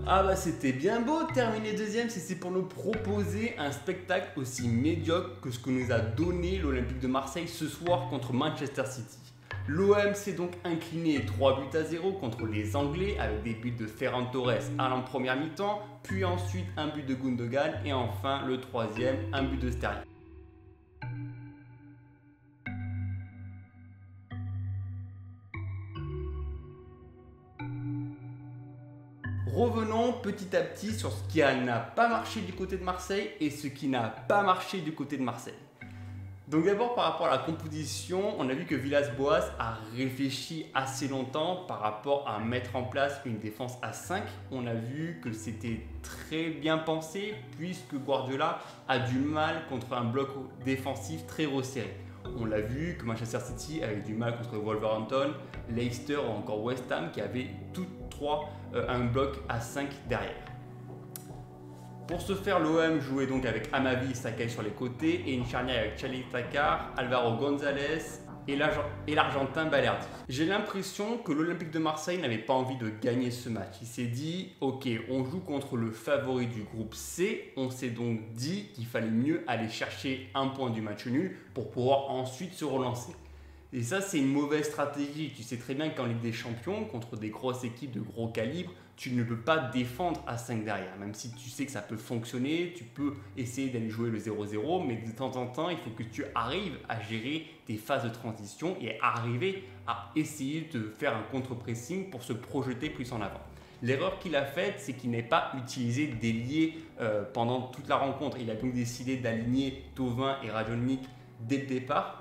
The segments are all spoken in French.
Ah bah c'était bien beau de terminer deuxième si c'est pour nous proposer un spectacle aussi médiocre que ce que nous a donné l'Olympique de Marseille ce soir contre Manchester City. L'OM s'est donc incliné 3 buts à 0 contre les Anglais avec des buts de Ferran Torres à la première mi-temps, puis ensuite un but de Gundogan et enfin le troisième, un but de Sterling. Revenons petit à petit sur ce qui n'a pas marché du côté de Marseille et ce qui n'a pas marché du côté de Marseille. Donc d'abord par rapport à la composition, on a vu que Villas-Boas a réfléchi assez longtemps par rapport à mettre en place une défense à 5. On a vu que c'était très bien pensé puisque Guardiola a du mal contre un bloc défensif très resserré. On l'a vu que Manchester City avait du mal contre Wolverhampton, Leicester ou encore West Ham qui avaient toutes trois un bloc à 5 derrière. Pour ce faire, l'OM jouait donc avec Amavi et Sakai sur les côtés et une charnière avec Charlie Takar, Alvaro González et l'Argentin Balerdi. J'ai l'impression que l'Olympique de Marseille n'avait pas envie de gagner ce match. Il s'est dit, ok, on joue contre le favori du groupe C, on s'est donc dit qu'il fallait mieux aller chercher un point du match nul pour pouvoir ensuite se relancer. Et ça, c'est une mauvaise stratégie. Tu sais très bien qu'en Ligue des Champions, contre des grosses équipes de gros calibre, tu ne peux pas défendre à 5 derrière. Même si tu sais que ça peut fonctionner, tu peux essayer d'aller jouer le 0-0, mais de temps en temps, il faut que tu arrives à gérer tes phases de transition et arriver à essayer de faire un contre-pressing pour se projeter plus en avant. L'erreur qu'il a faite, c'est qu'il n'a pas utilisé d'ailier pendant toute la rencontre. Il a donc décidé d'aligner Thauvin et Radonjic dès le départ.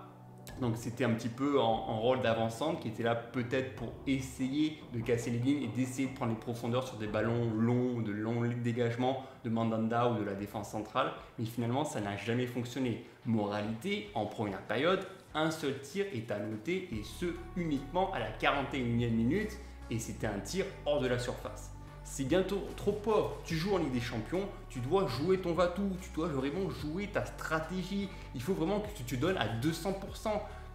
Donc c'était un petit peu en rôle d'avant-centre qui était là peut-être pour essayer de casser les lignes et d'essayer de prendre les profondeurs sur des ballons longs, de longs dégagements de Mandanda ou de la défense centrale. Mais finalement, ça n'a jamais fonctionné. Moralité, en première période, un seul tir est à noter et ce uniquement à la 41e minute et c'était un tir hors de la surface. C'est bientôt trop pauvre. Tu joues en Ligue des Champions, tu dois jouer ton va-tout, tu dois vraiment jouer ta stratégie. Il faut vraiment que tu te donnes à 200%.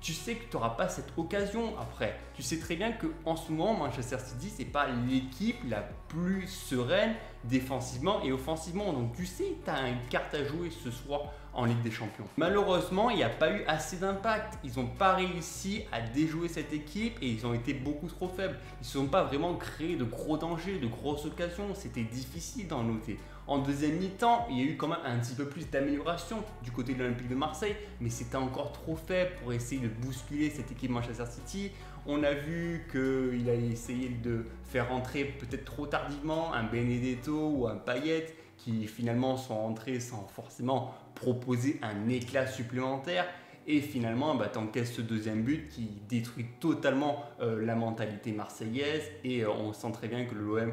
Tu sais que tu n'auras pas cette occasion après. Tu sais très bien qu'en ce moment, Manchester City, ce n'est pas l'équipe la plus sereine défensivement et offensivement. Donc tu sais que tu as une carte à jouer ce soir en Ligue des Champions. Malheureusement, il n'y a pas eu assez d'impact. Ils n'ont pas réussi à déjouer cette équipe et ils ont été beaucoup trop faibles. Ils ne se sont pas vraiment créés de gros dangers, de grosses occasions. C'était difficile d'en noter. En deuxième mi-temps, il y a eu quand même un petit peu plus d'amélioration du côté de l'Olympique de Marseille, mais c'était encore trop faible pour essayer de bousculer cette équipe Manchester City. On a vu qu'il a essayé de faire rentrer peut-être trop tardivement un Benedetto ou un Payet qui finalement sont rentrés sans forcément proposer un éclat supplémentaire. Et finalement, tu encaisses ce deuxième but qui détruit totalement la mentalité marseillaise et on sent très bien que l'OM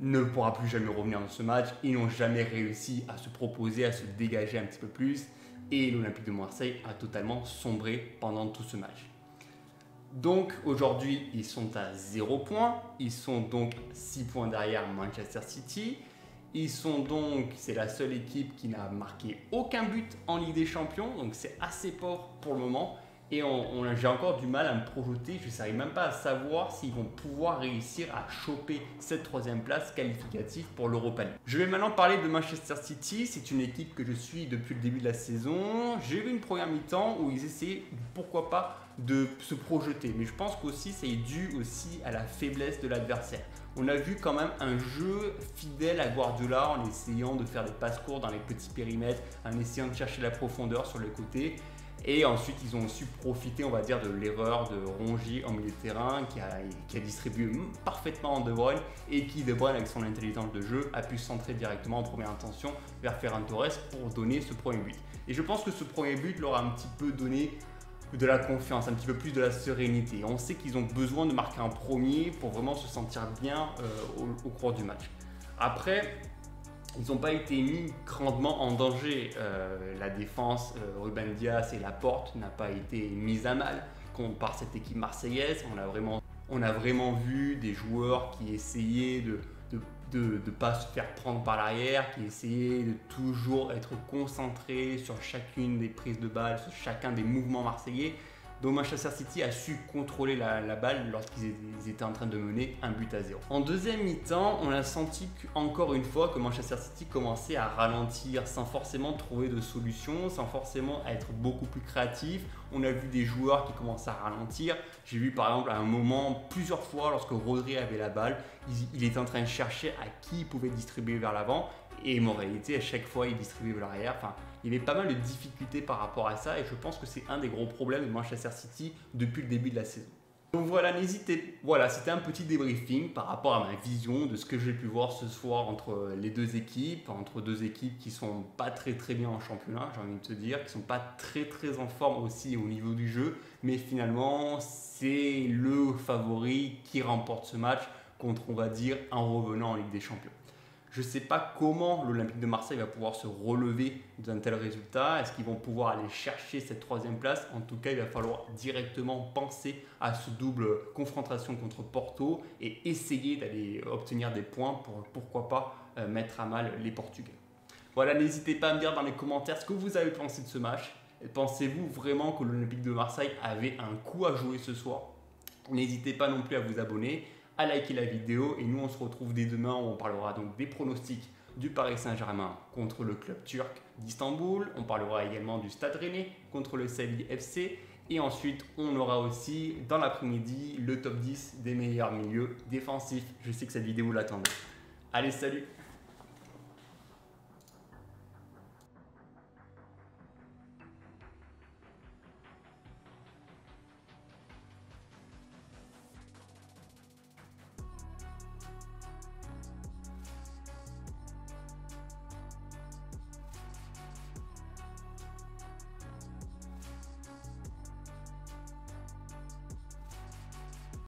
ne pourra plus jamais revenir dans ce match. Ils n'ont jamais réussi à se proposer, à se dégager un petit peu plus. Et l'Olympique de Marseille a totalement sombré pendant tout ce match. Donc aujourd'hui, ils sont à 0 points. Ils sont donc 6 points derrière Manchester City. Ils sont donc, c'est la seule équipe qui n'a marqué aucun but en Ligue des Champions. Donc c'est assez pauvre pour le moment. Et j'ai encore du mal à me projeter, je n'arrive même pas à savoir s'ils vont pouvoir réussir à choper cette troisième place qualificative pour l'Europa League. Je vais maintenant parler de Manchester City, c'est une équipe que je suis depuis le début de la saison. J'ai vu une première mi-temps où ils essayaient, pourquoi pas, de se projeter. Mais je pense qu'aussi c'est dû aussi à la faiblesse de l'adversaire. On a vu quand même un jeu fidèle à Guardiola en essayant de faire des passes courtes dans les petits périmètres, en essayant de chercher la profondeur sur le côté. Et ensuite, ils ont su profiter, on va dire, de l'erreur de Rongier en milieu de terrain qui a distribué parfaitement De Bruyne et qui, De Bruyne, avec son intelligence de jeu, a pu centrer directement en première intention vers Ferran Torres pour donner ce premier but. Et je pense que ce premier but leur a un petit peu donné de la confiance, un petit peu plus de la sérénité. On sait qu'ils ont besoin de marquer un premier pour vraiment se sentir bien au cours du match. Après, ils n'ont pas été mis grandement en danger. La défense, Ruben Dias et Laporte n'a pas été mise à mal par cette équipe marseillaise. On a vraiment vu des joueurs qui essayaient de ne pas se faire prendre par l'arrière, qui essayaient de toujours être concentrés sur chacune des prises de balles, sur chacun des mouvements marseillais. Donc Manchester City a su contrôler la balle lorsqu'ils étaient en train de mener 1-0. En deuxième mi-temps, on a senti encore une fois que Manchester City commençait à ralentir sans forcément trouver de solution, sans forcément être beaucoup plus créatif. On a vu des joueurs qui commençaient à ralentir. J'ai vu par exemple à un moment, plusieurs fois, lorsque Rodri avait la balle, il était en train de chercher à qui il pouvait distribuer vers l'avant. Et en réalité, à chaque fois, il distribuait vers l'arrière. Enfin, il y avait pas mal de difficultés par rapport à ça. Et je pense que c'est un des gros problèmes de Manchester City depuis le début de la saison. Donc voilà, c'était un petit débriefing par rapport à ma vision de ce que j'ai pu voir ce soir entre les deux équipes, entre deux équipes qui sont pas très bien en championnat, j'ai envie de te dire, qui sont pas très en forme aussi au niveau du jeu, mais finalement c'est le favori qui remporte ce match contre, on va dire, un revenant en Ligue des Champions. Je ne sais pas comment l'Olympique de Marseille va pouvoir se relever d'un tel résultat. Est-ce qu'ils vont pouvoir aller chercher cette troisième place? En tout cas, il va falloir directement penser à ce double confrontation contre Porto et essayer d'aller obtenir des points pour, pourquoi pas, mettre à mal les Portugais. Voilà, n'hésitez pas à me dire dans les commentaires ce que vous avez pensé de ce match. Pensez-vous vraiment que l'Olympique de Marseille avait un coup à jouer ce soir? N'hésitez pas non plus à vous abonner, à liker la vidéo, et nous on se retrouve dès demain où on parlera donc des pronostics du Paris Saint-Germain contre le club turc d'Istanbul. On parlera également du Stade Rennais contre le Séville FC, et ensuite on aura aussi dans l'après-midi le top 10 des meilleurs milieux défensifs. Je sais que cette vidéo l'attendait. Allez, salut!